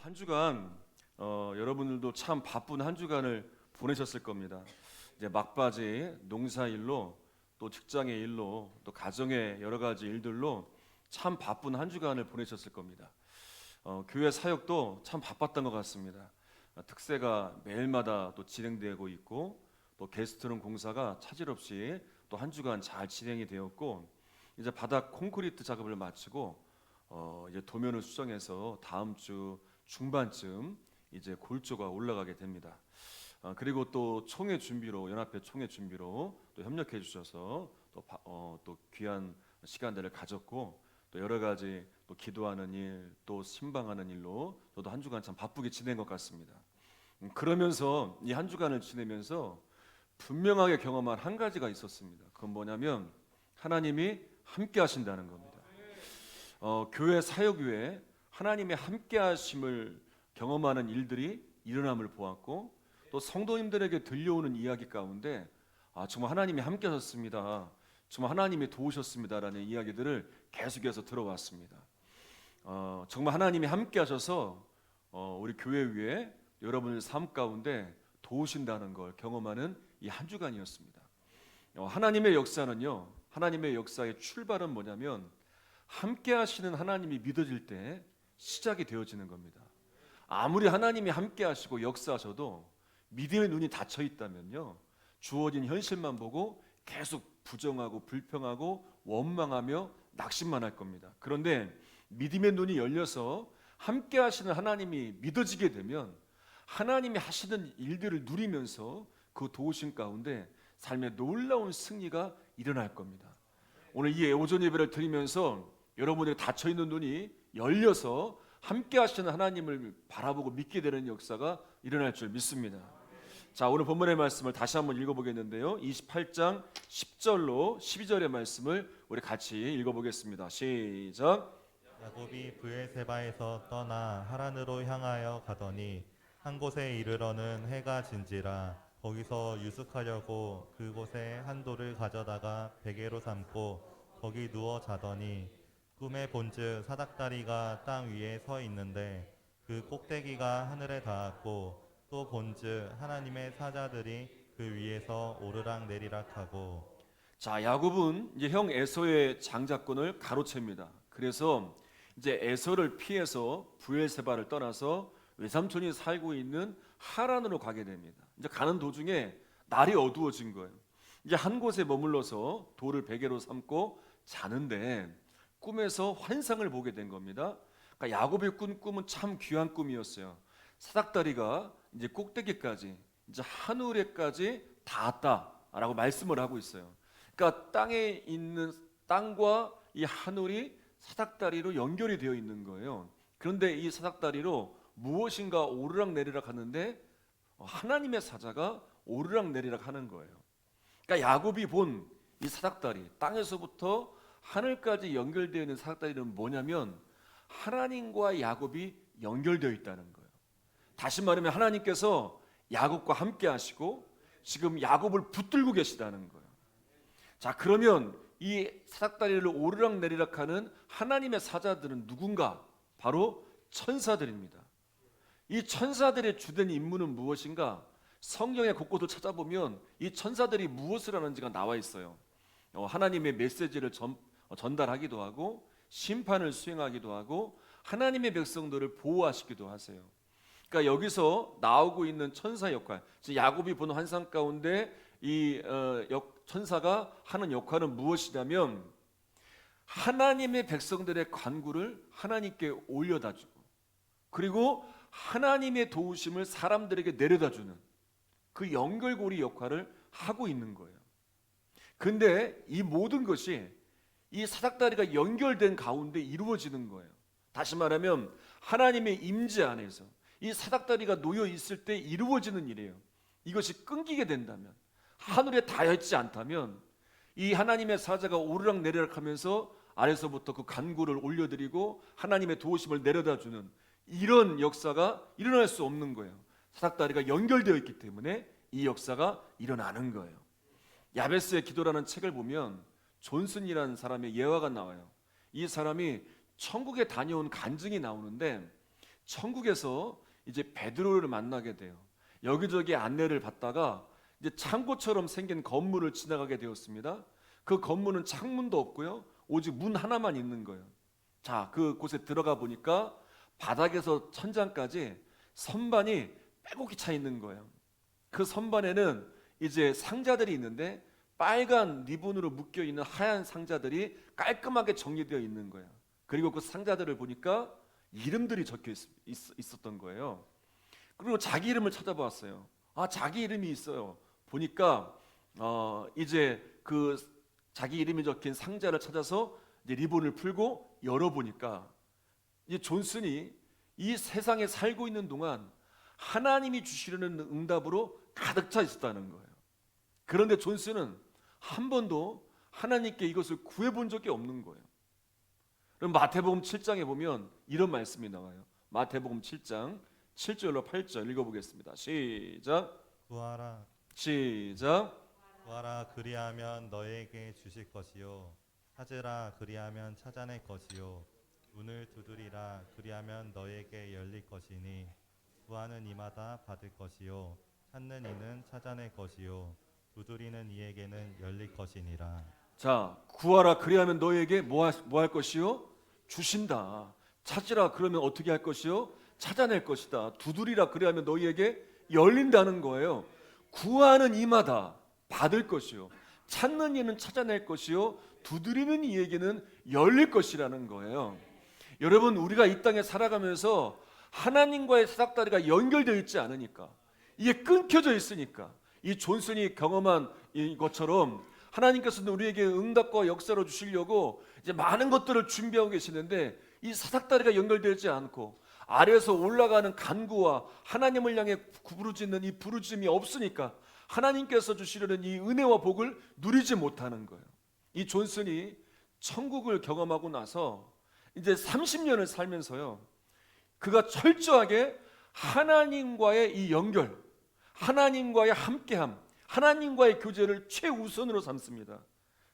한 주간 여러분들도 참 바쁜 한 주간을 보내셨을 겁니다. 이제 막바지 농사일로 또 직장의 일로 또 가정의 여러 가지 일들로 참 바쁜 한 주간을 보내셨을 겁니다. 교회 사역도 참 바빴던 것 같습니다. 특세가 매일마다 또 진행되고 있고 또 게스트룸 공사가 차질 없이 또 한 주간 잘 진행이 되었고 이제 바닥 콘크리트 작업을 마치고 이제 도면을 수정해서 다음 주 중반쯤 이제 골조가 올라가게 됩니다. 그리고 또 총회 준비로 연합회 총회 준비로 또 협력해 주셔서 또 귀한 시간들을 가졌고 또 여러 가지 또 기도하는 일, 또 신방하는 일로 저도 한 주간 참 바쁘게 지낸 것 같습니다. 그러면서 이 한 주간을 지내면서 분명하게 경험한 한 가지가 있었습니다. 그건 뭐냐면 하나님이 함께 하신다는 겁니다. 교회 사역 외에 하나님의 함께 하심을 경험하는 일들이 일어남을 보았고 또 성도님들에게 들려오는 이야기 가운데 정말 하나님이 함께 하셨습니다. 정말 하나님이 도우셨습니다라는 이야기들을 계속해서 들어왔습니다. 정말 하나님이 함께 하셔서 우리 교회 위에 여러분의 삶 가운데 도우신다는 걸 경험하는 이 한 주간이었습니다. 하나님의 역사는요, 하나님의 역사의 출발은 뭐냐면 함께 하시는 하나님이 믿어질 때 시작이 되어지는 겁니다. 아무리 하나님이 함께 하시고 역사하셔도 믿음의 눈이 닫혀 있다면요, 주어진 현실만 보고 계속 부정하고 불평하고 원망하며 낙심만 할 겁니다. 그런데 믿음의 눈이 열려서 함께 하시는 하나님이 믿어지게 되면 하나님이 하시는 일들을 누리면서 그 도우심 가운데 삶의 놀라운 승리가 일어날 겁니다. 오늘 이 오전 예배를 드리면서 여러분들이 닫혀있는 눈이 열려서 함께 하시는 하나님을 바라보고 믿게 되는 역사가 일어날 줄 믿습니다. 자, 오늘 본문의 말씀을 다시 한번 읽어보겠는데요, 28장 10절로 12절의 말씀을 우리 같이 읽어보겠습니다. 시작. 야곱이 브에세바에서 떠나 하란으로 향하여 가더니 한 곳에 이르러는 해가 진지라. 거기서 유숙하려고 그곳에 한 돌을 가져다가 베개로 삼고 거기 누워 자더니 꿈에 본즉 사닥다리가 땅 위에 서 있는데 그 꼭대기가 하늘에 닿았고 또 본즉 하나님의 사자들이 그 위에서 오르락 내리락 하고. 자, 야곱은 이제 형 에서의 장자권을 가로챕니다. 그래서 이제 에서를 피해서 브엘세바를 떠나서 외삼촌이 살고 있는 하란으로 가게 됩니다. 이제 가는 도중에 날이 어두워진 거예요. 이제 한 곳에 머물러서 돌을 베개로 삼고 자는데 꿈에서 환상을 보게 된 겁니다. 그러니까 야곱의 꾼 꿈은 참 귀한 꿈이었어요. 사닥다리가 이제 꼭대기까지 이제 하늘에까지 닿았다라고 말씀을 하고 있어요. 그러니까 땅에 있는 땅과 이 하늘이 사닥다리로 연결이 되어 있는 거예요. 그런데 이 사닥다리로 무엇인가 오르락 내리락 하는데 하나님의 사자가 오르락 내리락 하는 거예요. 그러니까 야곱이 본 이 사닥다리, 땅에서부터 하늘까지 연결되어 있는 사닥다리는 뭐냐면 하나님과 야곱이 연결되어 있다는 거예요. 다시 말하면 하나님께서 야곱과 함께 하시고 지금 야곱을 붙들고 계시다는 거예요. 자, 그러면 이 사닥다리를 오르락 내리락 하는 하나님의 사자들은 누군가? 바로 천사들입니다. 이 천사들의 주된 임무는 무엇인가? 성경의 곳곳을 찾아보면 이 천사들이 무엇을 하는지가 나와 있어요. 하나님의 메시지를 전달하기도 하고 심판을 수행하기도 하고 하나님의 백성들을 보호하시기도 하세요. 그러니까 여기서 나오고 있는 천사 역할, 즉 야곱이 본 환상 가운데 이 천사가 하는 역할은 무엇이냐면 하나님의 백성들의 간구를 하나님께 올려다주고 그리고 하나님의 도우심을 사람들에게 내려다주는 그 연결고리 역할을 하고 있는 거예요. 근데 이 모든 것이 이 사닥다리가 연결된 가운데 이루어지는 거예요. 다시 말하면 하나님의 임재 안에서 이 사닥다리가 놓여 있을 때 이루어지는 일이에요. 이것이 끊기게 된다면, 하늘에 닿아 있지 않다면 이 하나님의 사자가 오르락 내리락 하면서 아래서부터 그 간구를 올려드리고 하나님의 도우심을 내려다주는 이런 역사가 일어날 수 없는 거예요. 사닥다리가 연결되어 있기 때문에 이 역사가 일어나는 거예요. 야베스의 기도라는 책을 보면 존슨이라는 사람의 예화가 나와요. 이 사람이 천국에 다녀온 간증이 나오는데 천국에서 이제 베드로를 만나게 돼요. 여기저기 안내를 받다가 이제 창고처럼 생긴 건물을 지나가게 되었습니다. 그 건물은 창문도 없고요, 오직 문 하나만 있는 거예요. 자, 그곳에 들어가 보니까 바닥에서 천장까지 선반이 빼곡히 차 있는 거예요. 그 선반에는 이제 상자들이 있는데 빨간 리본으로 묶여 있는 하얀 상자들이 깔끔하게 정리되어 있는 거예요. 그리고 그 상자들을 보니까 이름들이 적혀 있었던 거예요. 그리고 자기 이름을 찾아봤어요. 아, 자기 이름이 있어요. 보니까 이제 그 자기 이름이 적힌 상자를 찾아서 이제 리본을 풀고 열어보니까 이 존슨이 이 세상에 살고 있는 동안 하나님이 주시려는 응답으로 가득 차 있었다는 거예요. 그런데 존슨은 한 번도 하나님께 이것을 구해본 적이 없는 거예요. 그럼 마태복음 7장에 보면 이런 말씀이 나와요. 마태복음 7장 7절로 8절 읽어보겠습니다. 시작. 구하라 시작. 구하라 그리하면 너에게 주실 것이요 찾으라 그리하면 찾아낼 것이요 문을 두드리라 그리하면 너에게 열릴 것이니 구하는 이마다 받을 것이요 찾는 이는 찾아낼 것이요 두드리는 이에게는 열릴 것이니라. 자, 구하라 그리하면 너에게 뭐 할 것이요? 주신다. 찾으라 그러면 어떻게 할 것이요? 찾아낼 것이다. 두드리라 그리하면 너희에게 열린다는 거예요. 구하는 이마다 받을 것이요 찾는 이는 찾아낼 것이요 두드리는 이에게는 열릴 것이라는 거예요. 여러분, 우리가 이 땅에 살아가면서 하나님과의 사닥다리가 연결되어 있지 않으니까, 이게 끊겨져 있으니까, 이 존슨이 경험한 이것처럼 하나님께서는 우리에게 응답과 역사로 주시려고 이제 많은 것들을 준비하고 계시는데 이 사닥다리가 연결되지 않고 아래에서 올라가는 간구와 하나님을 향해 부르짖는 이 부르짖음이 없으니까 하나님께서 주시려는 이 은혜와 복을 누리지 못하는 거예요. 이 존슨이 천국을 경험하고 나서 이제 30년을 살면서요, 그가 철저하게 하나님과의 이 연결, 하나님과의 함께함, 하나님과의 교제를 최우선으로 삼습니다.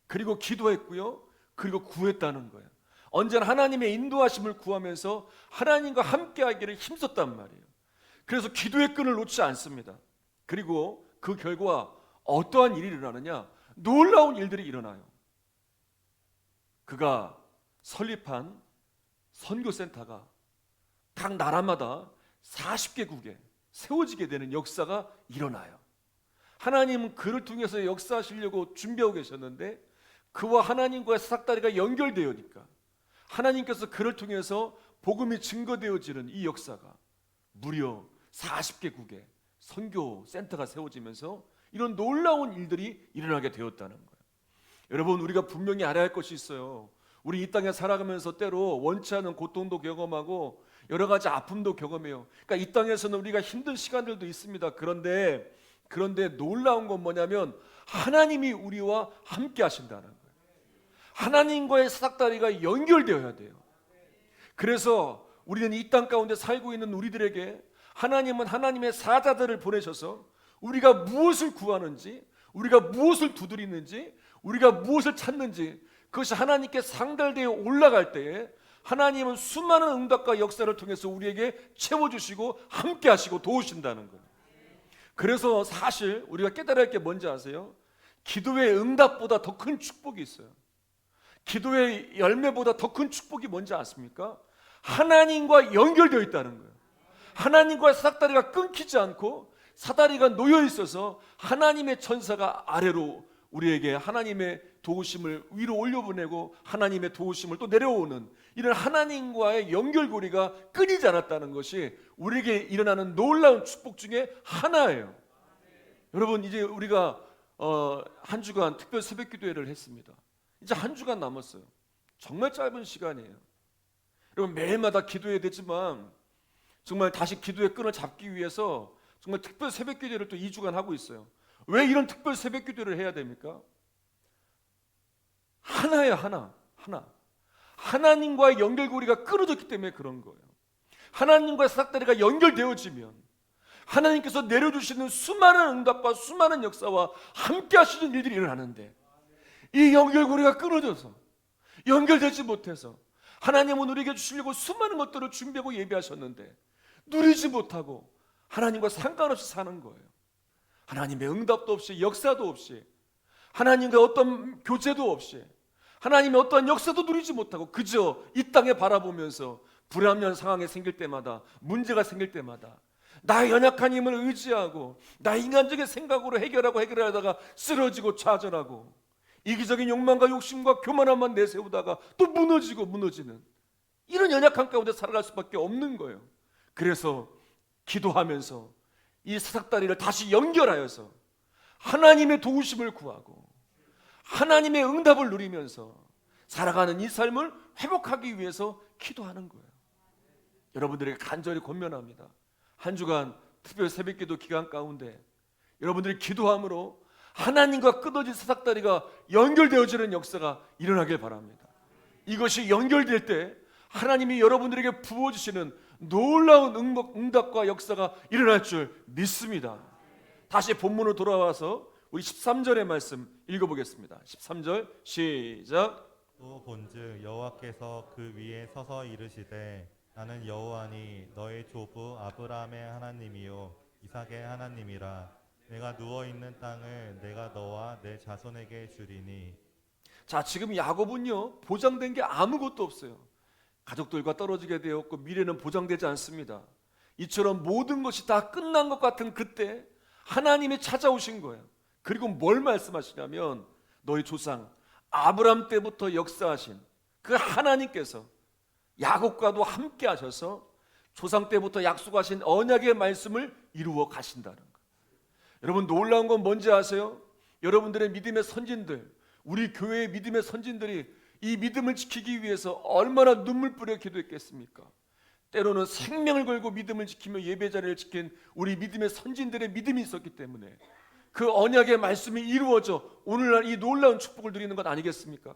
그리고 기도했고요, 그리고 구했다는 거예요. 언제나 하나님의 인도하심을 구하면서 하나님과 함께하기를 힘썼단 말이에요. 그래서 기도의 끈을 놓지 않습니다. 그리고 그 결과 어떠한 일이 일어나느냐? 놀라운 일들이 일어나요. 그가 설립한 선교센터가 각 나라마다 40개국에 세워지게 되는 역사가 일어나요. 하나님은 그를 통해서 역사하시려고 준비하고 계셨는데 그와 하나님과의 사닥다리가 연결되어니까 하나님께서 그를 통해서 복음이 증거되어지는 이 역사가 무려 40개국에 선교센터가 세워지면서 이런 놀라운 일들이 일어나게 되었다는 거예요. 여러분, 우리가 분명히 알아야 할 것이 있어요. 우리 이 땅에 살아가면서 때로 원치 않은 고통도 경험하고 여러 가지 아픔도 경험해요. 그러니까 이 땅에서는 우리가 힘든 시간들도 있습니다. 그런데 놀라운 건 뭐냐면 하나님이 우리와 함께 하신다는 거예요. 하나님과의 사닥다리가 연결되어야 돼요. 그래서 우리는 이 땅 가운데 살고 있는 우리들에게 하나님은 하나님의 사자들을 보내셔서 우리가 무엇을 구하는지, 우리가 무엇을 두드리는지, 우리가 무엇을 찾는지 그것이 하나님께 상달되어 올라갈 때에 하나님은 수많은 응답과 역사를 통해서 우리에게 채워주시고 함께 하시고 도우신다는 거예요. 그래서 사실 우리가 깨달아야 할 게 뭔지 아세요? 기도의 응답보다 더 큰 축복이 있어요. 기도의 열매보다 더 큰 축복이 뭔지 아십니까? 하나님과 연결되어 있다는 거예요. 하나님과의 사닥다리가 끊기지 않고 사다리가 놓여 있어서 하나님의 천사가 아래로 우리에게 하나님의 도우심을 위로 올려보내고 하나님의 도우심을 또 내려오는 이런 하나님과의 연결고리가 끊이지 않았다는 것이 우리에게 일어나는 놀라운 축복 중에 하나예요. 여러분, 이제 우리가 한 주간 특별 새벽 기도회를 했습니다. 이제 한 주간 남았어요. 정말 짧은 시간이에요. 여러분, 매일마다 기도해야 되지만 정말 다시 기도의 끈을 잡기 위해서 정말 특별 새벽 기도회를 또 2주간 하고 있어요. 왜 이런 특별 새벽 기도를 해야 됩니까? 하나예요, 하나. 하나님과의 연결고리가 끊어졌기 때문에 그런 거예요. 하나님과의 사닥다리가 연결되어지면 하나님께서 내려주시는 수많은 응답과 수많은 역사와 함께 하시는 일들이 일어나는데 이 연결고리가 끊어져서 연결되지 못해서 하나님은 우리에게 주시려고 수많은 것들을 준비하고 예비하셨는데 누리지 못하고 하나님과 상관없이 사는 거예요. 하나님의 응답도 없이, 역사도 없이, 하나님과 어떤 교제도 없이, 하나님의 어떤 역사도 누리지 못하고 그저 이 땅에 바라보면서 불합리한 상황이 생길 때마다, 문제가 생길 때마다 나의 연약한 힘을 의지하고 나의 인간적인 생각으로 해결하다가 쓰러지고 좌절하고 이기적인 욕망과 욕심과 교만함만 내세우다가 또 무너지는 이런 연약한 가운데 살아갈 수밖에 없는 거예요. 그래서 기도하면서 이 사닥다리를 다시 연결하여서 하나님의 도우심을 구하고 하나님의 응답을 누리면서 살아가는 이 삶을 회복하기 위해서 기도하는 거예요. 여러분들에게 간절히 권면합니다. 한 주간 특별 새벽기도 기간 가운데 여러분들이 기도함으로 하나님과 끊어진 사닥다리가 연결되어지는 역사가 일어나길 바랍니다. 이것이 연결될 때 하나님이 여러분들에게 부어주시는 놀라운 응답과 역사가 일어날 줄 믿습니다. 다시 본문으로 돌아와서 우리 13절의 말씀 읽어보겠습니다. 13절 시작. 또 본즉 여호와께서 그 위에 서서 이르시되 나는 여호와니 너의 조부 아브라함의 하나님이요 이삭의 하나님이라. 내가 누워있는 땅을 내가 너와 내 자손에게 주리니. 자, 지금 야곱은요 보장된 게 아무것도 없어요. 가족들과 떨어지게 되었고 미래는 보장되지 않습니다. 이처럼 모든 것이 다 끝난 것 같은 그때 하나님이 찾아오신 거예요. 그리고 뭘 말씀하시냐면 너희 조상 아브라함 때부터 역사하신 그 하나님께서 야곱과도 함께 하셔서 조상 때부터 약속하신 언약의 말씀을 이루어 가신다는 거예요. 여러분 놀라운 건 뭔지 아세요? 여러분들의 믿음의 선진들, 우리 교회의 믿음의 선진들이 이 믿음을 지키기 위해서 얼마나 눈물 뿌려 기도했겠습니까? 때로는 생명을 걸고 믿음을 지키며 예배 자리를 지킨 우리 믿음의 선진들의 믿음이 있었기 때문에 그 언약의 말씀이 이루어져 오늘날 이 놀라운 축복을 누리는 것 아니겠습니까?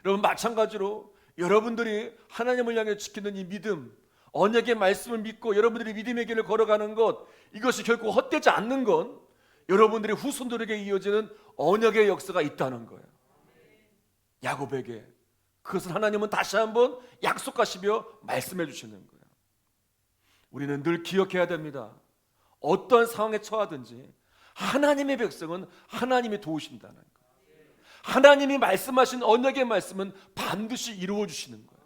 여러분 마찬가지로 여러분들이 하나님을 향해 지키는 이 믿음, 언약의 말씀을 믿고 여러분들이 믿음의 길을 걸어가는 것, 이것이 결코 헛되지 않는 건 여러분들의 후손들에게 이어지는 언약의 역사가 있다는 거예요. 야곱에게 그것을 하나님은 다시 한번 약속하시며 말씀해 주시는 거예요. 우리는 늘 기억해야 됩니다. 어떠한 상황에 처하든지 하나님의 백성은 하나님이 도우신다는 거예요. 하나님이 말씀하신 언약의 말씀은 반드시 이루어 주시는 거예요.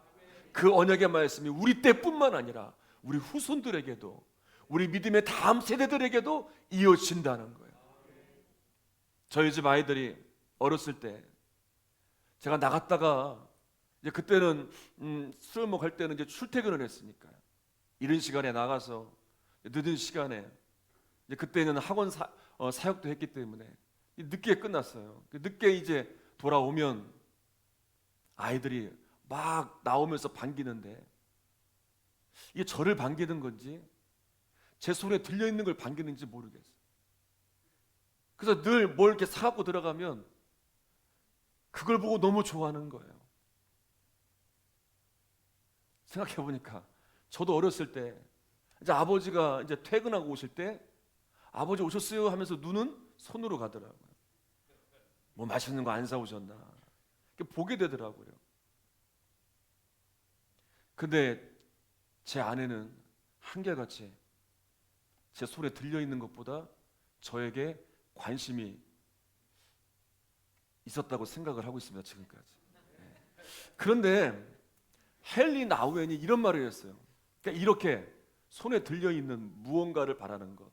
그 언약의 말씀이 우리 때뿐만 아니라 우리 후손들에게도 우리 믿음의 다음 세대들에게도 이어진다는 거예요. 저희 집 아이들이 어렸을 때 제가 나갔다가 이제 그때는 술 먹을 때는 이제 출퇴근을 했으니까 이른 시간에 나가서 늦은 시간에 이제 그때는 학원 사역도 했기 때문에 늦게 끝났어요. 늦게 이제 돌아오면 아이들이 막 나오면서 반기는데 이게 저를 반기는 건지 제 손에 들려 있는 걸 반기는지 모르겠어요. 그래서 늘 뭘 이렇게 사갖고 들어가면 그걸 보고 너무 좋아하는 거예요. 생각해 보니까 저도 어렸을 때 이제 아버지가 이제 퇴근하고 오실 때 아버지 오셨어요 하면서 눈은 손으로 가더라고요. 뭐 맛있는 거 안 사오셨나 보게 되더라고요. 근데 제 아내는 한결같이 제 손에 들려 있는 것보다 저에게 관심이 있었다고 생각을 하고 있습니다. 지금까지. 그런데 헨리 나우엔이 이런 말을 했어요. 그러니까 이렇게 손에 들려 있는 무언가를 바라는 것,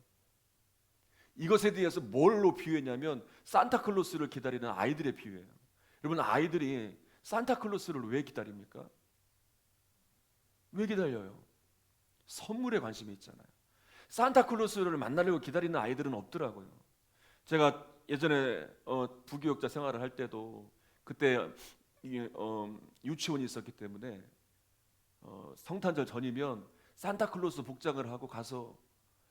이것에 대해서 뭘로 비유했냐면 산타클로스를 기다리는 아이들의 비유예요. 여러분 아이들이 산타클로스를 왜 기다립니까? 왜 기다려요? 선물에 관심이 있잖아요. 산타클로스를 만나려고 기다리는 아이들은 없더라고요. 제가 예전에 부교육자 생활을 할 때도 그때 유치원이 있었기 때문에 성탄절 전이면 산타클로스 복장을 하고 가서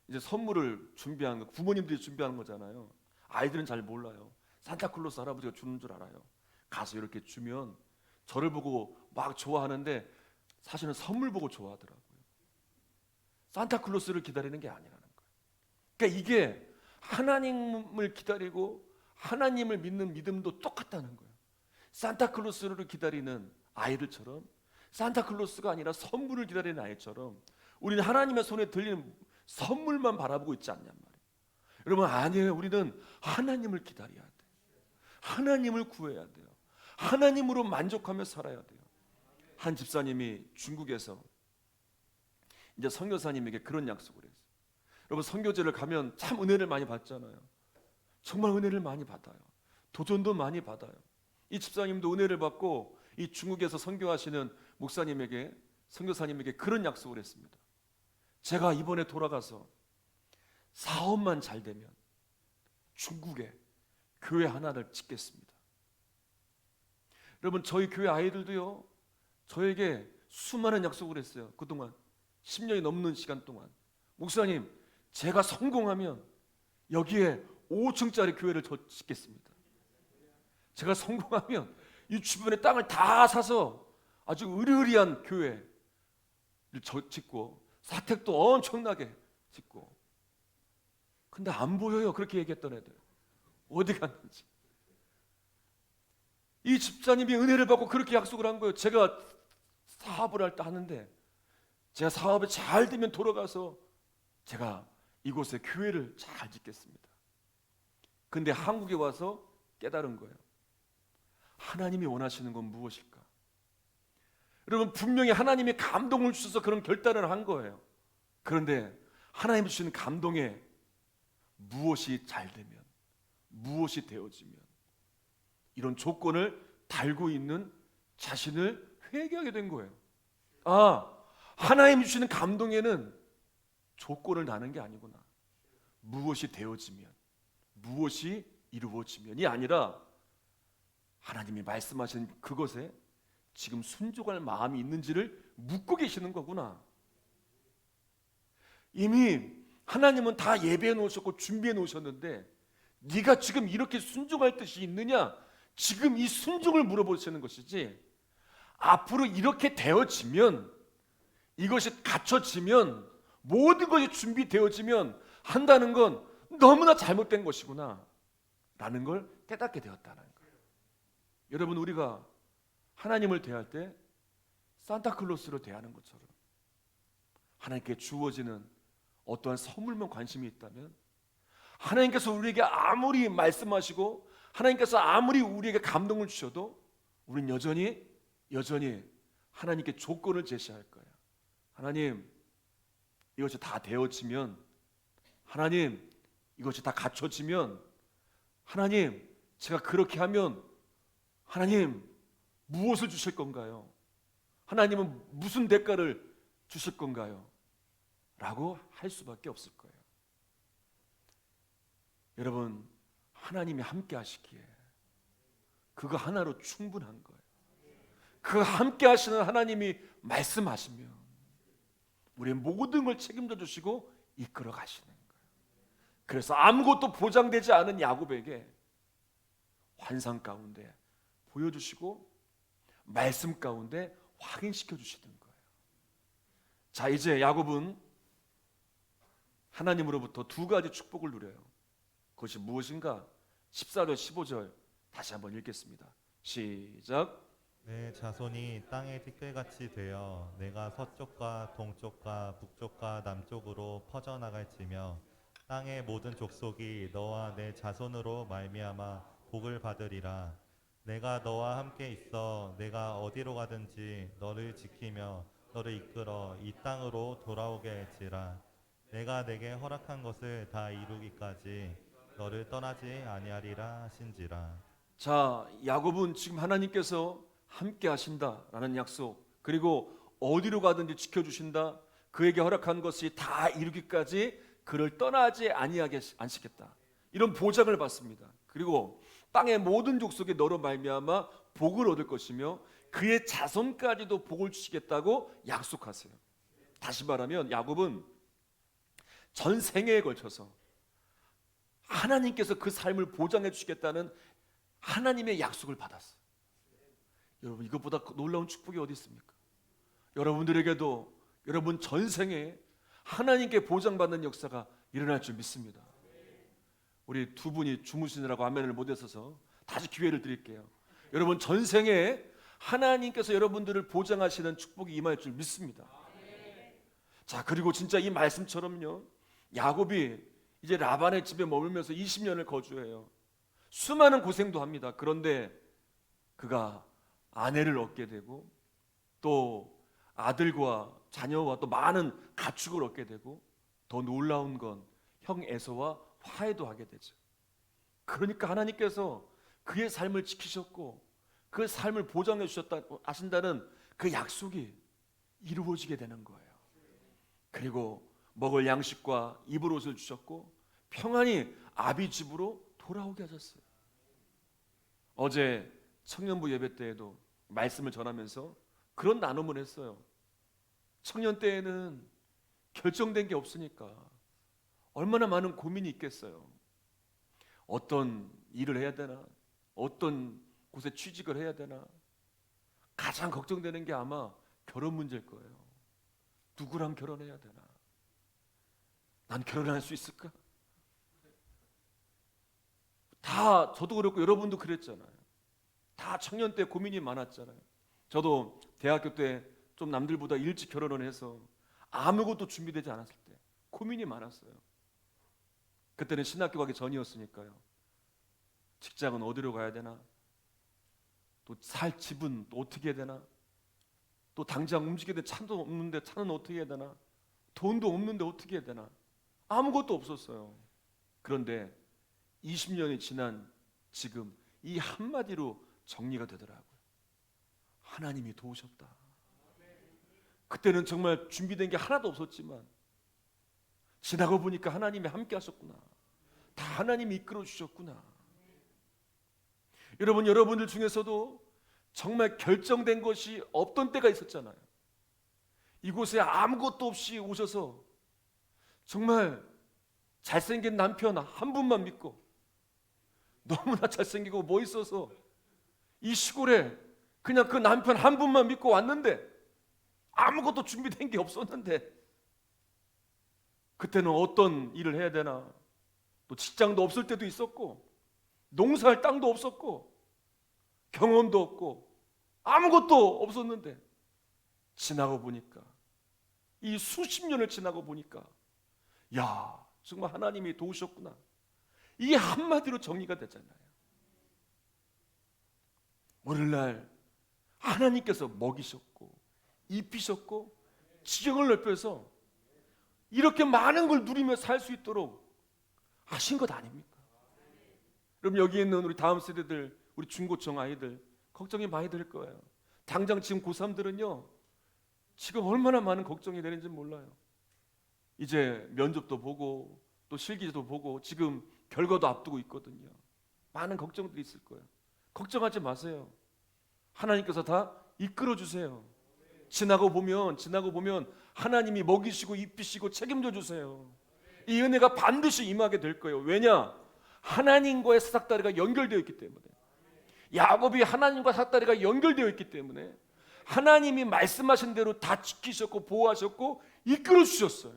이제 선물을 준비하는 거, 부모님들이 준비하는 거잖아요. 아이들은 잘 몰라요. 산타클로스 할아버지가 주는 줄 알아요. 가서 이렇게 주면 저를 보고 막 좋아하는데 사실은 선물 보고 좋아하더라고요. 산타클로스를 기다리는 게 아니라는 거예요. 그러니까 이게 하나님을 기다리고 하나님을 믿는 믿음도 똑같다는 거예요. 산타클로스를 기다리는 아이들처럼 산타클로스가 아니라 선물을 기다리는 아이처럼 우리는 하나님의 손에 들리는 선물만 바라보고 있지 않냔 말이에요. 여러분, 아니에요. 우리는 하나님을 기다려야 돼요. 하나님을 구해야 돼요. 하나님으로 만족하며 살아야 돼요. 한 집사님이 중국에서 이제 선교사님에게 그런 약속을 했어요. 여러분, 선교제를 가면 참 은혜를 많이 받잖아요. 정말 은혜를 많이 받아요. 도전도 많이 받아요. 이 집사님도 은혜를 받고 이 중국에서 선교하시는 목사님에게, 선교사님에게 그런 약속을 했습니다. 제가 이번에 돌아가서 사업만 잘 되면 중국에 교회 하나를 짓겠습니다. 여러분, 저희 교회 아이들도요, 저에게 수많은 약속을 했어요. 그동안 10년이 넘는 시간 동안. 목사님, 제가 성공하면 여기에 5층짜리 교회를 저 짓겠습니다. 제가 성공하면 이 주변에 땅을 다 사서 아주 으리으리한 교회를 짓고 사택도 엄청나게 짓고. 근데 안 보여요. 그렇게 얘기했던 애들 어디 갔는지. 이 집사님이 은혜를 받고 그렇게 약속을 한 거예요. 제가 사업을 할 때 하는데 제가 사업에 잘 되면 돌아가서 제가 이곳에 교회를 잘 짓겠습니다. 근데 한국에 와서 깨달은 거예요. 하나님이 원하시는 건 무엇일까? 여러분, 분명히 하나님이 감동을 주셔서 그런 결단을 한 거예요. 그런데 하나님 주시는 감동에 무엇이 잘 되면, 무엇이 되어지면, 이런 조건을 달고 있는 자신을 회개하게 된 거예요. 아, 하나님 주시는 감동에는 조건을 다는 게 아니구나. 무엇이 되어지면, 무엇이 이루어지면이 아니라 하나님이 말씀하신 그것에 지금 순종할 마음이 있는지를 묻고 계시는 거구나. 이미 하나님은 다 예배해 놓으셨고 준비해 놓으셨는데 네가 지금 이렇게 순종할 뜻이 있느냐? 지금 이 순종을 물어보시는 것이지, 앞으로 이렇게 되어지면, 이것이 갖춰지면, 모든 것이 준비되어지면 한다는 건 너무나 잘못된 것이구나 라는 걸 깨닫게 되었다는 거예요. 여러분, 우리가 하나님을 대할 때 산타클로스로 대하는 것처럼 하나님께 주어지는 어떠한 선물만 관심이 있다면, 하나님께서 우리에게 아무리 말씀하시고 하나님께서 아무리 우리에게 감동을 주셔도 우리는 여전히 하나님께 조건을 제시할 거예요. 하나님, 이것이 다 되어지면, 하나님, 이것이 다 갖춰지면, 하나님, 제가 그렇게 하면 하나님 무엇을 주실 건가요? 하나님은 무슨 대가를 주실 건가요? 라고 할 수밖에 없을 거예요. 여러분, 하나님이 함께 하시기에 그거 하나로 충분한 거예요. 그 함께 하시는 하나님이 말씀하시면 우리의 모든 걸 책임져 주시고 이끌어 가시는 거예요. 그래서 아무것도 보장되지 않은 야곱에게 환상 가운데 보여주시고 말씀 가운데 확인시켜 주시는 거예요. 자, 이제 야곱은 하나님으로부터 두 가지 축복을 누려요. 그것이 무엇인가? 14절 15절 다시 한번 읽겠습니다. 시작. 내 자손이 땅의 티끌같이 되어 내가 서쪽과 동쪽과 북쪽과 남쪽으로 퍼져나갈지며 땅의 모든 족속이 너와 내 자손으로 말미암아 복을 받으리라. 내가 너와 함께 있어 내가 어디로 가든지 너를 지키며 너를 이끌어 이 땅으로 돌아오게 할지라. 내가 내게 허락한 것을 다 이루기까지 너를 떠나지 아니하리라 하신지라. 자, 야곱은 지금 하나님께서 함께 하신다라는 약속, 그리고 어디로 가든지 지켜주신다, 그에게 허락한 것이 다 이루기까지 그를 떠나지 아니하게 안시겠다, 이런 보장을 받습니다. 그리고 땅의 모든 족속이 너로 말미암아 복을 얻을 것이며 그의 자손까지도 복을 주시겠다고 약속하세요. 다시 말하면 야곱은 전 생애에 걸쳐서 하나님께서 그 삶을 보장해 주시겠다는 하나님의 약속을 받았어요. 여러분, 이것보다 놀라운 축복이 어디 있습니까? 여러분들에게도 여러분 전생에 하나님께 보장받는 역사가 일어날 줄 믿습니다. 우리 두 분이 주무시느라고 아멘을 못 했어서 다시 기회를 드릴게요. 여러분 전생에 하나님께서 여러분들을 보장하시는 축복이 임할 줄 믿습니다. 자, 그리고 진짜 이 말씀처럼요, 야곱이 이제 라반의 집에 머물면서 20년을 거주해요. 수많은 고생도 합니다. 그런데 그가 아내를 얻게 되고 또 아들과 자녀와 또 많은 가축을 얻게 되고 더 놀라운 건 형 에서와 화해도 하게 되죠. 그러니까 하나님께서 그의 삶을 지키셨고 그 삶을 보장해 주셨다 하신다는 그 약속이 이루어지게 되는 거예요. 그리고 먹을 양식과 입을 옷을 주셨고 평안히 아비 집으로 돌아오게 하셨어요. 어제 청년부 예배 때에도 말씀을 전하면서 그런 나눔을 했어요. 청년 때에는 결정된 게 없으니까 얼마나 많은 고민이 있겠어요. 어떤 일을 해야 되나? 어떤 곳에 취직을 해야 되나? 가장 걱정되는 게 아마 결혼 문제일 거예요. 누구랑 결혼해야 되나? 난 결혼할 수 있을까? 다 저도 그렇고 여러분도 그랬잖아요. 다 청년 때 고민이 많았잖아요. 저도 대학교 때 좀 남들보다 일찍 결혼을 해서 아무것도 준비되지 않았을 때 고민이 많았어요. 그때는 신학교 가기 전이었으니까요. 직장은 어디로 가야 되나? 또 살 집은 또 어떻게 해야 되나? 또 당장 움직여야 될 차도 없는데 차는 어떻게 해야 되나? 돈도 없는데 어떻게 해야 되나? 아무것도 없었어요. 그런데 20년이 지난 지금 이 한마디로 정리가 되더라고요. 하나님이 도우셨다. 그때는 정말 준비된 게 하나도 없었지만 지나고 보니까 하나님이 함께 하셨구나. 다 하나님이 이끌어 주셨구나. 여러분, 여러분들 중에서도 정말 결정된 것이 없던 때가 있었잖아요. 이곳에 아무것도 없이 오셔서 정말 잘생긴 남편 한 분만 믿고 너무나 잘생기고 멋있어서 이 시골에 그냥 그 남편 한 분만 믿고 왔는데 아무것도 준비된 게 없었는데 그때는 어떤 일을 해야 되나? 또 직장도 없을 때도 있었고 농사할 땅도 없었고 경험도 없고 아무것도 없었는데 지나고 보니까 이 수십 년을 지나고 보니까 야, 정말 하나님이 도우셨구나. 이 한마디로 정리가 되잖아요. 오늘날 하나님께서 먹이셨고 입히셨고 지경을 넓혀서 이렇게 많은 걸 누리며 살 수 있도록 하신 것 아닙니까? 그럼 여기 있는 우리 다음 세대들, 우리 중고청 아이들 걱정이 많이 될 거예요. 당장 지금 고3들은요 지금 얼마나 많은 걱정이 되는지 몰라요. 이제 면접도 보고 또 실기도 보고 지금 결과도 앞두고 있거든요. 많은 걱정들이 있을 거예요. 걱정하지 마세요. 하나님께서 다 이끌어 주세요. 지나고 보면 하나님이 먹이시고 입히시고 책임져 주세요. 이 은혜가 반드시 임하게 될 거예요. 왜냐? 하나님과의 사닥다리가 연결되어 있기 때문에. 야곱이 하나님과 사닥다리가 연결되어 있기 때문에 하나님이 말씀하신 대로 다 지키셨고 보호하셨고 이끌어 주셨어요.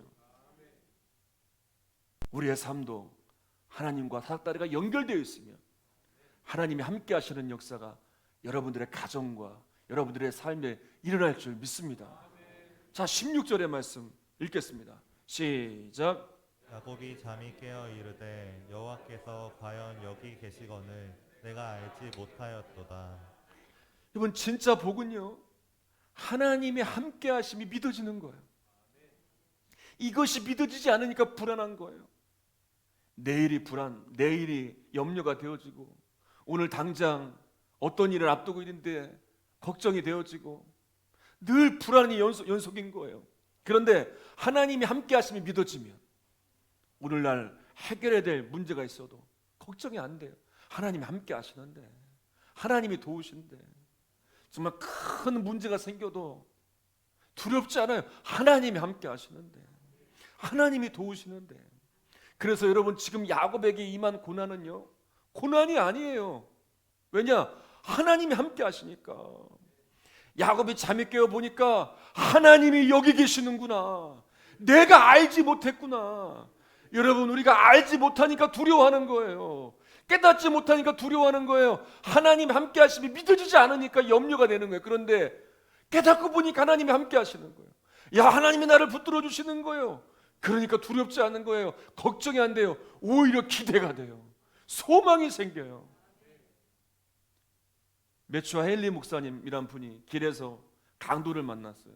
우리의 삶도 하나님과 사닥다리가 연결되어 있으면 하나님이 함께 하시는 역사가 여러분들의 가정과 여러분들의 삶에 일어날 줄 믿습니다. 자, 16절의 말씀 읽겠습니다. 시작. 야곱이 잠이 깨어 이르되 여호와께서 과연 여기 계시거늘 내가 알지 못하였도다. 여러분, 진짜 복은요 하나님의 함께 하심이 믿어지는 거예요. 이것이 믿어지지 않으니까 불안한 거예요. 내일이 염려가 되어지고 오늘 당장 어떤 일을 앞두고 있는데 걱정이 되어지고 늘 불안이 연속인 거예요. 그런데 하나님이 함께 하심이 믿어지면 오늘날 해결해야 될 문제가 있어도 걱정이 안 돼요. 하나님이 함께 하시는데, 하나님이 도우신데, 정말 큰 문제가 생겨도 두렵지 않아요. 하나님이 함께 하시는데, 하나님이 도우시는데. 그래서 여러분, 지금 야곱에게 임한 고난은요 고난이 아니에요. 왜냐? 하나님이 함께 하시니까. 야곱이 잠이 깨어 보니까 하나님이 여기 계시는구나. 내가 알지 못했구나. 여러분, 우리가 알지 못하니까 두려워하는 거예요. 깨닫지 못하니까 두려워하는 거예요. 하나님 함께 하심이 믿어지지 않으니까 염려가 되는 거예요. 그런데 깨닫고 보니까 하나님이 함께 하시는 거예요. 야, 하나님이 나를 붙들어 주시는 거예요. 그러니까 두렵지 않은 거예요. 걱정이 안 돼요. 오히려 기대가 돼요. 소망이 생겨요. 매추아 헨리 목사님이란 분이 길에서 강도를 만났어요.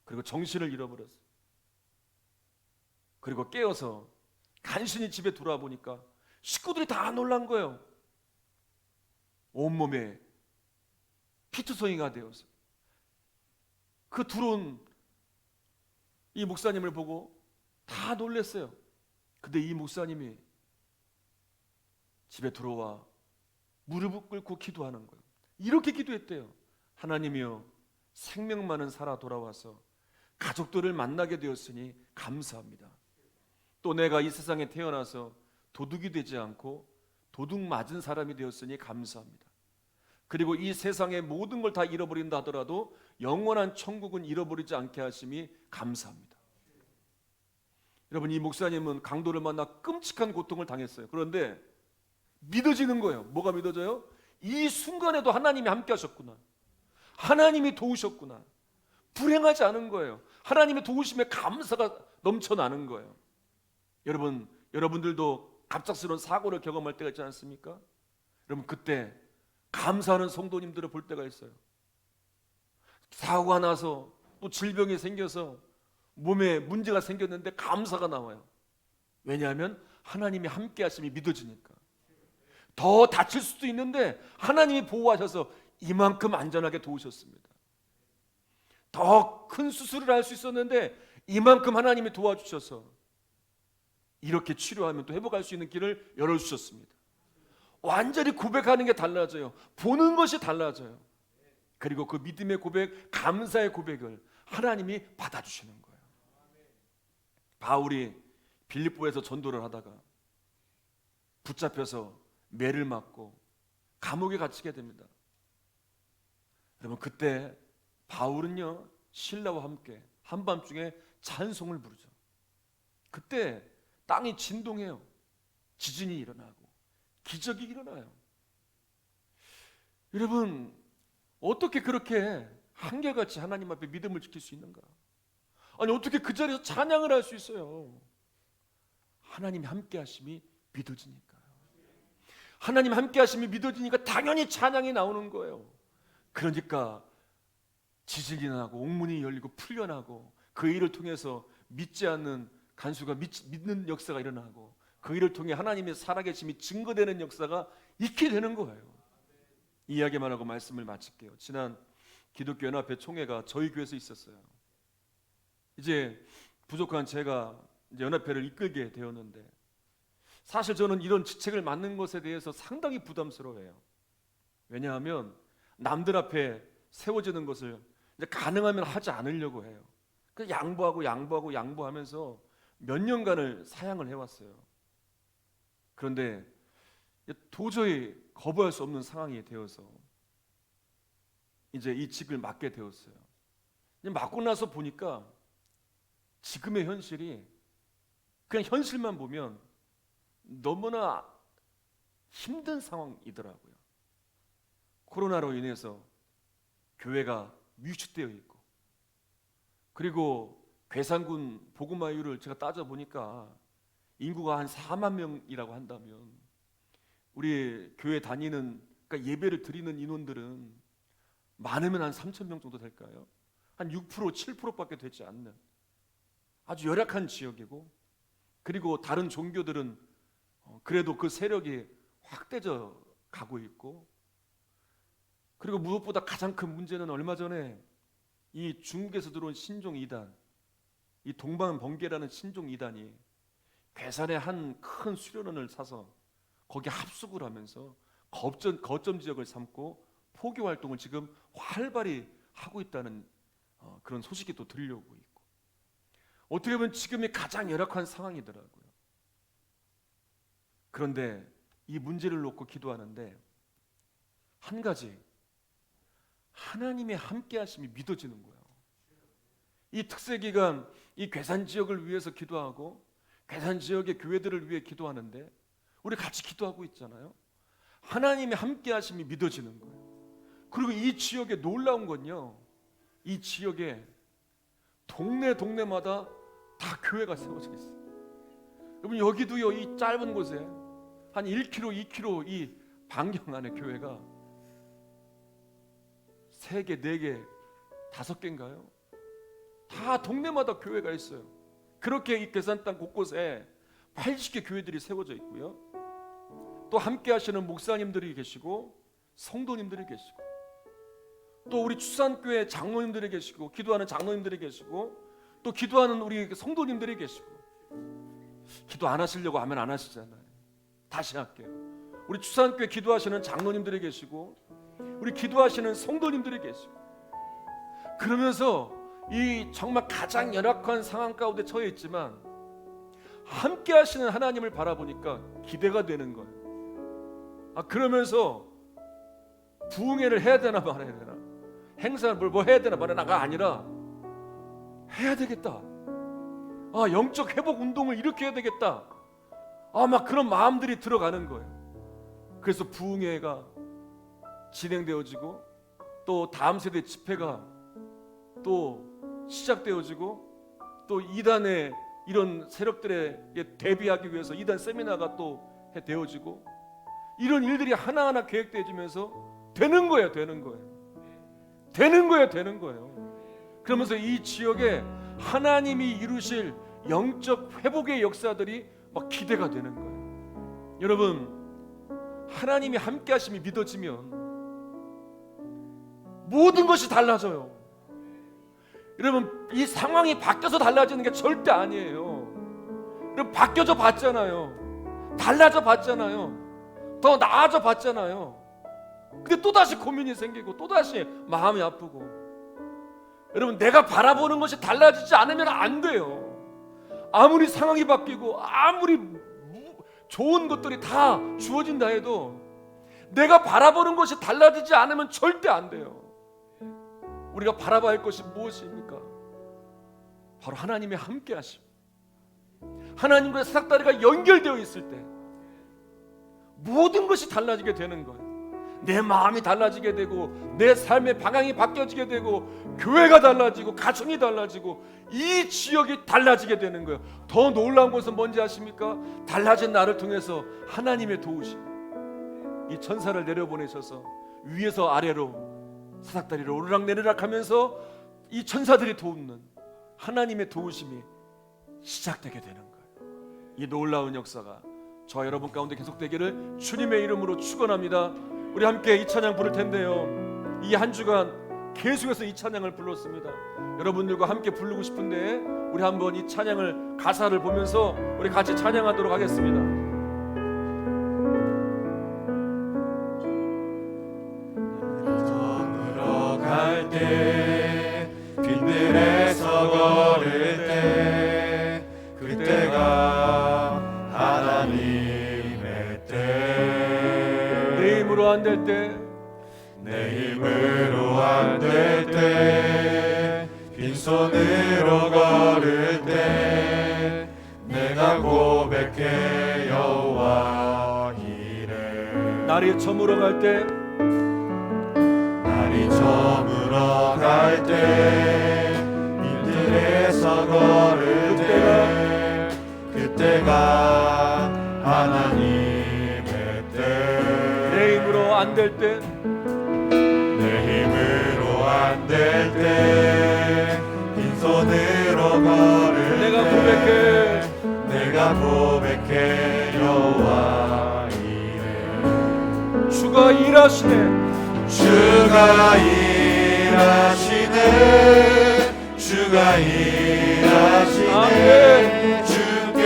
그리고 정신을 잃어버렸어요. 그리고 깨어서 간신히 집에 돌아보니까 식구들이 다 놀란 거예요. 온몸에 피투성이가 되어서. 그 들어온 이 목사님을 보고 다 놀랐어요. 근데 이 목사님이 집에 들어와 무릎을 꿇고 기도하는 거예요. 이렇게 기도했대요. 하나님이여, 생명만은 살아 돌아와서 가족들을 만나게 되었으니 감사합니다. 또 내가 이 세상에 태어나서 도둑이 되지 않고 도둑 맞은 사람이 되었으니 감사합니다. 그리고 이 세상의 모든 걸 다 잃어버린다 하더라도 영원한 천국은 잃어버리지 않게 하심이 감사합니다. 여러분, 이 목사님은 강도를 만나 끔찍한 고통을 당했어요. 그런데 믿어지는 거예요. 뭐가 믿어져요? 이 순간에도 하나님이 함께 하셨구나. 하나님이 도우셨구나. 불행하지 않은 거예요. 하나님의 도우심에 감사가 넘쳐나는 거예요. 여러분들도 갑작스러운 사고를 경험할 때가 있지 않습니까? 여러분, 그때 감사하는 성도님들을 볼 때가 있어요. 사고가 나서 또 질병이 생겨서 몸에 문제가 생겼는데 감사가 나와요. 왜냐하면 하나님이 함께 하심이 믿어지니까. 더 다칠 수도 있는데 하나님이 보호하셔서 이만큼 안전하게 도우셨습니다. 더 큰 수술을 할 수 있었는데 이만큼 하나님이 도와주셔서 이렇게 치료하면 또 회복할 수 있는 길을 열어주셨습니다. 완전히 고백하는 게 달라져요. 보는 것이 달라져요. 그리고 그 믿음의 고백, 감사의 고백을 하나님이 받아주시는 거예요. 바울이 빌립보에서 전도를 하다가 붙잡혀서 매를 맞고 감옥에 갇히게 됩니다. 여러분, 그때 바울은요, 신라와 함께 한밤중에 찬송을 부르죠. 그때 땅이 진동해요. 지진이 일어나고 기적이 일어나요. 여러분, 어떻게 그렇게 한결같이 하나님 앞에 믿음을 지킬 수 있는가? 아니, 어떻게 그 자리에서 찬양을 할 수 있어요? 하나님이 함께 하심이 믿어지니까요. 하나님 함께 하심이 믿어지니까 당연히 찬양이 나오는 거예요. 그러니까 지진이 나고 옥문이 열리고 풀려나고 그 일을 통해서 믿지 않는 간수가 믿는 역사가 일어나고 그 일을 통해 하나님의 살아계심이 증거되는 역사가 있게 되는 거예요. 이야기만 하고 말씀을 마칠게요. 지난 기독교 연합회 총회가 저희 교회에서 있었어요. 이제 부족한 제가 이제 연합회를 이끌게 되었는데, 사실 저는 이런 직책을 맡는 것에 대해서 상당히 부담스러워해요. 왜냐하면 남들 앞에 세워지는 것을 이제 가능하면 하지 않으려고 해요. 그래서 양보하면서 몇 년간을 사양을 해왔어요. 그런데 도저히 거부할 수 없는 상황이 되어서 이제 이 직을 맡게 되었어요. 맡고 나서 보니까 지금의 현실이 그냥 현실만 보면 너무나 힘든 상황이더라고요. 코로나로 인해서 교회가 위축되어 있고, 그리고 괴산군 복음화율을 제가 따져보니까 인구가 한 4만 명이라고 한다면 우리 교회 다니는, 그러니까 예배를 드리는 인원들은 많으면 한 3천 명 정도 될까요? 한 6%, 7%밖에 되지 않는 아주 열악한 지역이고, 그리고 다른 종교들은 그래도 그 세력이 확대져 가고 있고, 그리고 무엇보다 가장 큰 문제는 얼마 전에 이 중국에서 들어온 신종 이단, 이 동방번개라는 신종 이단이 괴산의 한 큰 수련원을 사서 거기에 합숙을 하면서 거점 지역을 삼고 포교 활동을 지금 활발히 하고 있다는 그런 소식이 또 들려오고 있고, 어떻게 보면 지금이 가장 열악한 상황이더라고요. 그런데 이 문제를 놓고 기도하는데 한 가지, 하나님의 함께 하심이 믿어지는 거예요. 이 특세 기간 이 괴산 지역을 위해서 기도하고 괴산 지역의 교회들을 위해 기도하는데 우리 같이 기도하고 있잖아요. 하나님의 함께 하심이 믿어지는 거예요. 그리고 이 지역에 놀라운 건요, 이 지역에 동네마다 다 교회가 세워져 있어요. 여러분, 여기도요, 이 짧은 곳에 한 1km, 2km 이 반경 안에 교회가 3개, 4개, 5개인가요? 다 동네마다 교회가 있어요. 그렇게 이 괴산 땅 곳곳에 80개 교회들이 세워져 있고요. 또 함께 하시는 목사님들이 계시고 성도님들이 계시고 또 우리 추산교회 장로님들이 계시고 기도하는 장로님들이 계시고 또 기도하는 우리 성도님들이 계시고, 기도 안 하시려고 하면 안 하시잖아요. 다시 할게요. 우리 추산교회 기도하시는 장로님들이 계시고 우리 기도하시는 성도님들이 계시고, 그러면서 이 정말 가장 열악한 상황 가운데 처해 있지만 함께 하시는 하나님을 바라보니까 기대가 되는 거예요. 그러면서 부흥회를 해야 되나 말아야 되나, 행사를 뭐 해야 되나 말아나가 아니라 해야 되겠다. 영적 회복 운동을 이렇게 해야 되겠다. 막 그런 마음들이 들어가는 거예요. 그래서 부흥회가 진행되어지고 또 다음 세대 집회가 또 시작되어지고 또 이단의 이런 세력들에 대비하기 위해서 이단 세미나가 또 되어지고, 이런 일들이 하나하나 계획되어지면서 되는 거예요. 그러면서 이 지역에 하나님이 이루실 영적 회복의 역사들이 막 기대가 되는 거예요. 여러분, 하나님이 함께 하심이 믿어지면 모든 것이 달라져요. 여러분, 이 상황이 바뀌어서 달라지는 게 절대 아니에요. 여러분, 바뀌어져 봤잖아요. 달라져 봤잖아요. 더 나아져 봤잖아요. 근데 또다시 고민이 생기고 또다시 마음이 아프고, 여러분, 내가 바라보는 것이 달라지지 않으면 안 돼요. 아무리 상황이 바뀌고 아무리 좋은 것들이 다 주어진다 해도 내가 바라보는 것이 달라지지 않으면 절대 안 돼요. 우리가 바라봐야 할 것이 무엇입니까? 바로 하나님의 함께 하심, 하나님과의 사닥다리가 연결되어 있을 때 모든 것이 달라지게 되는 거예요. 내 마음이 달라지게 되고 내 삶의 방향이 바뀌어지게 되고 교회가 달라지고 가정이 달라지고 이 지역이 달라지게 되는 거예요. 더 놀라운 것은 뭔지 아십니까? 달라진 나를 통해서 하나님의 도우심, 이 천사를 내려보내셔서 위에서 아래로 사닥다리를 오르락내리락 하면서 이 천사들이 돕는 하나님의 도우심이 시작되게 되는 거예요. 이 놀라운 역사가 저와 여러분 가운데 계속되기를 주님의 이름으로 축원합니다. 우리 함께 이 찬양 부를 텐데요, 이 한 주간 계속해서 이 찬양을 불렀습니다. 여러분들과 함께 부르고 싶은데 우리 한번 이 찬양을 가사를 보면서 우리 같이 찬양하도록 하겠습니다. 저물어 갈 때 빈들에서 걸을 때 그때가 하나님의 때, 내 힘으로 안 될 때, 내 힘으로 안 될 때, 빈손으로 걸을 때 내가 고백해 여호와 이래. 날이 저물어 갈 때, 날이 저물어 갈 때 빈들에서 걸을 때 그때가 하나님의 때, 내 힘으로 안 될 때, 내 힘으로 안 될 때 빈손으로 걸을 내가 때 고백해, 내가 고백해 여호와 이래. 주가 일하시네, 주가 일하시네, 주가 일하시네. 아멘. 주께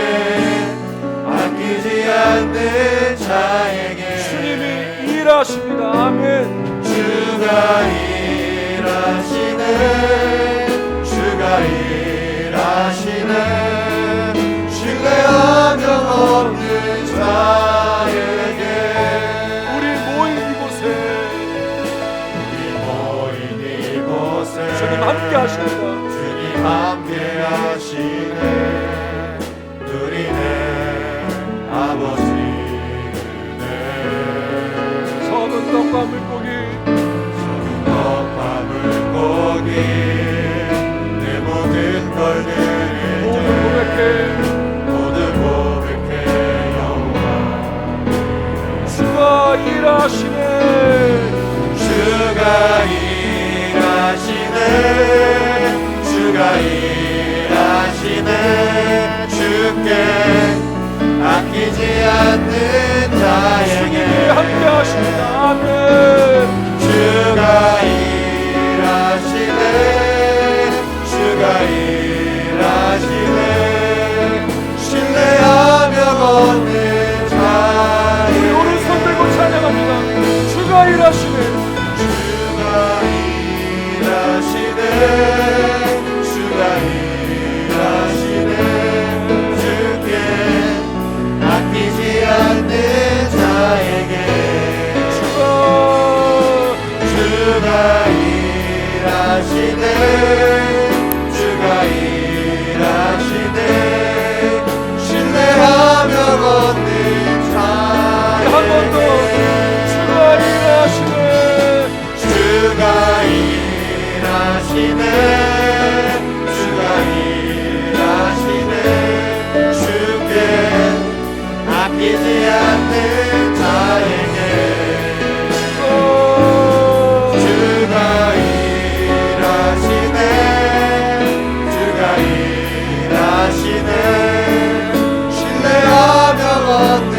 아끼지 않는 자에게 주님이 일하십니다. 아멘. 주가 일하시네, 주가 일하시네. 신뢰 어명 없는 자에게 우리 모인 이곳에 주님 함께 하십니다. 주님 함께 하시네. 주가 일하시네 주가 일하시네 주께 아끼지 않는 자에게 함께 하십니다. 아멘. 주가 일하시네 주가 일하시네 신뢰하며 걷는 자에게 우리 오른손 들고 찬양합니다. 주가 일하시네 주가 일하시네 주가 일하시네 주께 아끼지 않는 자에게 주가 일하시네 주가 일하시네 신뢰하며 걷는 자에게 한 번 더 주가 일하시네 주가 일하시네 주가 일하시네 주께 아끼지 않는 자에게 주가 일하시네 주가 일하시네 신뢰하며 걷는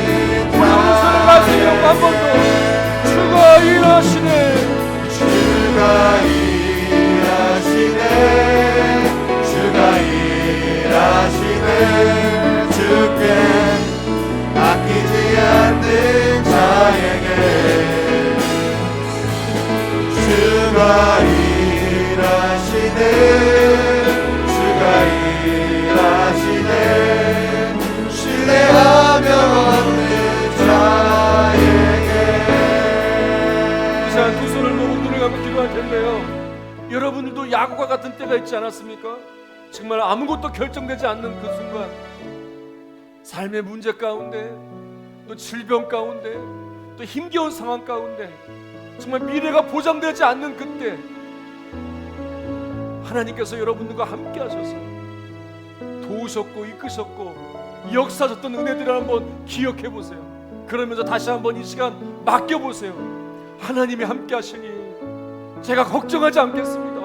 하시려고 한 번 더 주가 일하시네 주가 일하시네 주가 일하시네 주께 아끼지 않는 자에게 주가 일하시네 주가 일하시네 신뢰하며 걷는 자에게 이 시간 두 손을 모으고 눈을 감고 기도할 텐데요. 여러분들도 야구와 같은 때가 있지 않았습니까? 정말 아무것도 결정되지 않는 그 순간 삶의 문제 가운데 또 질병 가운데 또 힘겨운 상황 가운데 정말 미래가 보장되지 않는 그때 하나님께서 여러분들과 함께 하셔서 도우셨고 이끄셨고 역사하셨던 은혜들을 한번 기억해 보세요. 그러면서 다시 한번 이 시간 맡겨보세요. 하나님이 함께 하시니 제가 걱정하지 않겠습니다.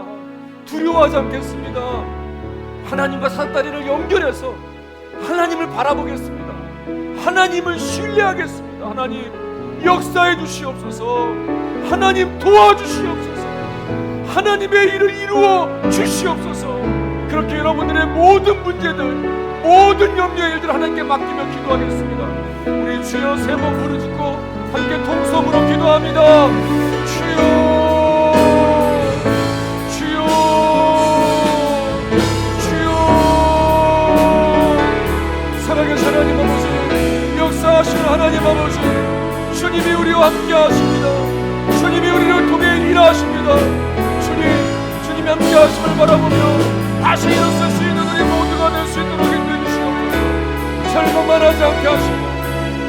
두려워하지 않겠습니다. 하나님과 사다리를 연결해서 하나님을 바라보겠습니다. 하나님을 신뢰하겠습니다. 하나님 역사해 주시옵소서. 하나님 도와주시옵소서. 하나님의 일을 이루어 주시옵소서. 그렇게 여러분들의 모든 문제들, 모든 염려의 일들 하나님께 맡기며 기도하겠습니다. 우리 주여 세 번 부르짖고 함께 통성으로 기도합니다. 주여, 주여, 주여. 살아계신 하나님 아버지, 역사하시는 하나님 아버지, 주님이 우리와 함께 하십니다. 주님이 우리를 통해 일하십니다. 주님이 함께 하심을 바라보며 다시 일어설 수 있는 우리 모두가 될 수 있도록 인도해 주시옵소서. 절망만 하지 않게 하시고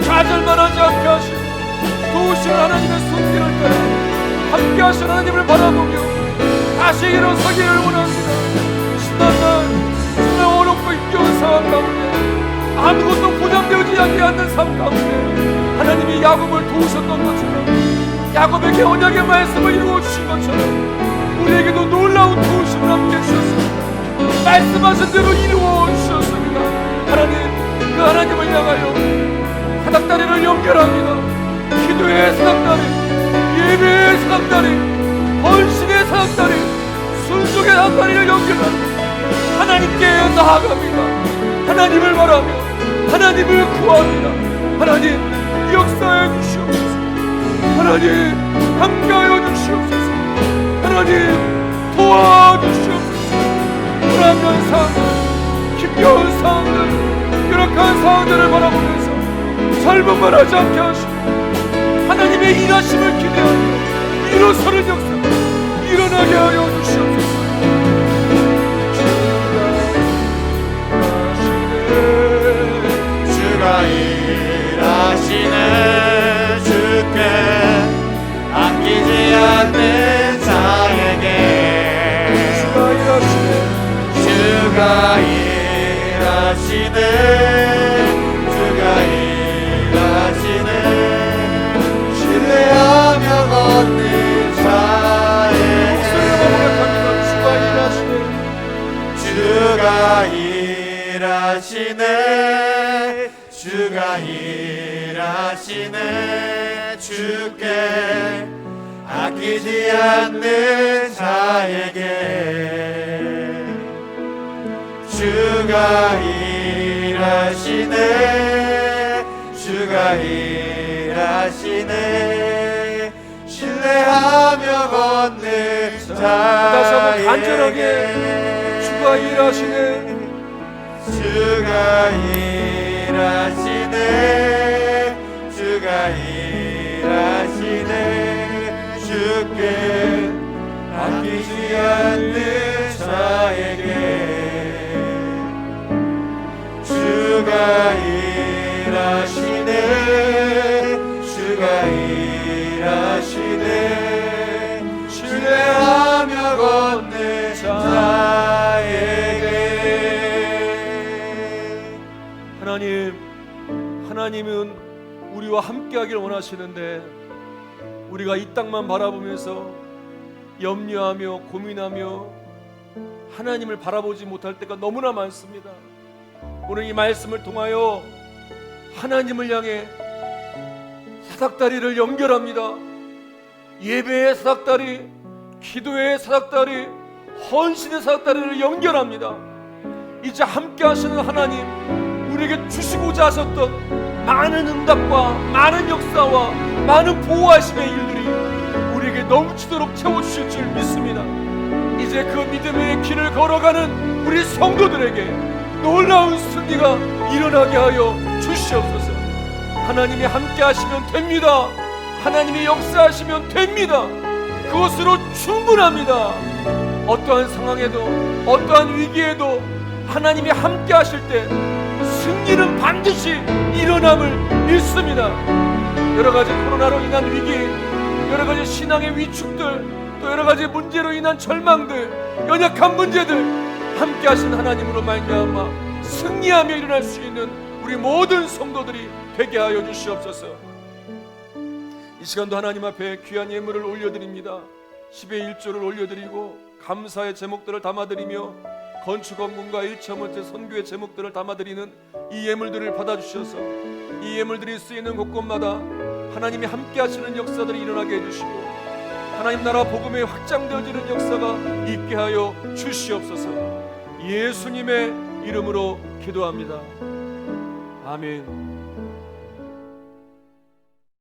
좌절만 하지 않게 하시고 도우시는 하나님의 손길을 따라 함께 하시는 하나님을 바라보며 다시 일어서기를 원합니다. 지난 날 정말 어렵고 힘겨운 상황 가운데 아무것도 보장되지 않는 삶 가운데 하나님이 야곱을 도우셨던 것처럼 야곱에게 언약의 말씀을 이루어 주신 것처럼 우리에게도 놀라운 도우심을 함께 주셨습니다. 말씀하신 대로 이루어 주셨습니다. 하나님, 그 하나님을 향하여 사닥다리를 연결합니다. 기도의 사닥다리, 예배의 사닥다리, 헌신의 사닥다리, 순종의 사닥다리를 연결합니다. 하나님께 나아갑니다. 하나님을 바라며 하나님을 구합니다. 하나님 역사해 주시옵소서. 하나님 함께하여 주시옵소서. 하나님 도와주시옵소서. 불안한 상황들, 힘겨운 상황들, 열악한 상황들을 바라보면서 절망만 하지 않게 하시고 하나님의 일하심을 기대하며 일어서는 역사 일어나게 하여 주시옵소서. 주가 일하시네 주께 아끼지 않는 자에게 주가 일하시네 주가 일하시네 주가 일하시네 신뢰하며 걷는 자 일하시네 주가 일하시네 주께 아끼지 않는 자에게 주가 일하시네 주가 일하시네 신뢰하며 걷는 다시 한번 간절하게 자에게 주가 일하시네 주가 일하시네 주가 일하시네 주께 아끼지 않는 자에게 주가 일하시네 주가 일하시네 신뢰하며 걷는 자에게 하나님은 우리와 함께하길 원하시는데 우리가 이 땅만 바라보면서 염려하며 고민하며 하나님을 바라보지 못할 때가 너무나 많습니다. 오늘 이 말씀을 통하여 하나님을 향해 사닥다리를 연결합니다. 예배의 사닥다리, 기도의 사닥다리, 헌신의 사닥다리를 연결합니다. 이제 함께 하시는 하나님, 우리에게 주시고자 하셨던 많은 응답과 많은 역사와 많은 보호하심의 일들이 우리에게 넘치도록 채워주실 줄 믿습니다. 이제 그 믿음의 길을 걸어가는 우리 성도들에게 놀라운 승리가 일어나게 하여 주시옵소서. 하나님이 함께 하시면 됩니다. 하나님이 역사하시면 됩니다. 그것으로 충분합니다. 어떠한 상황에도 어떠한 위기에도 하나님이 함께 하실 때 승리는 반드시 일어남을 믿습니다. 여러가지 코로나로 인한 위기, 여러가지 신앙의 위축들, 또 여러가지 문제로 인한 절망들, 연약한 문제들 함께 하신 하나님으로 말미암아 승리하며 일어날 수 있는 우리 모든 성도들이 되게 하여 주시옵소서. 이 시간도 하나님 앞에 귀한 예물을 올려드립니다. 10의 1조를 올려드리고 감사의 제목들을 담아드리며 건축원금과 일처먼트 선교의 제목들을 담아드리는 이 예물들을 받아주셔서 이 예물들이 쓰이는 곳곳마다 하나님이 함께 하시는 역사들이 일어나게 해주시고 하나님 나라 복음에 확장되어지는 역사가 있게 하여 주시옵소서. 예수님의 이름으로 기도합니다. 아멘.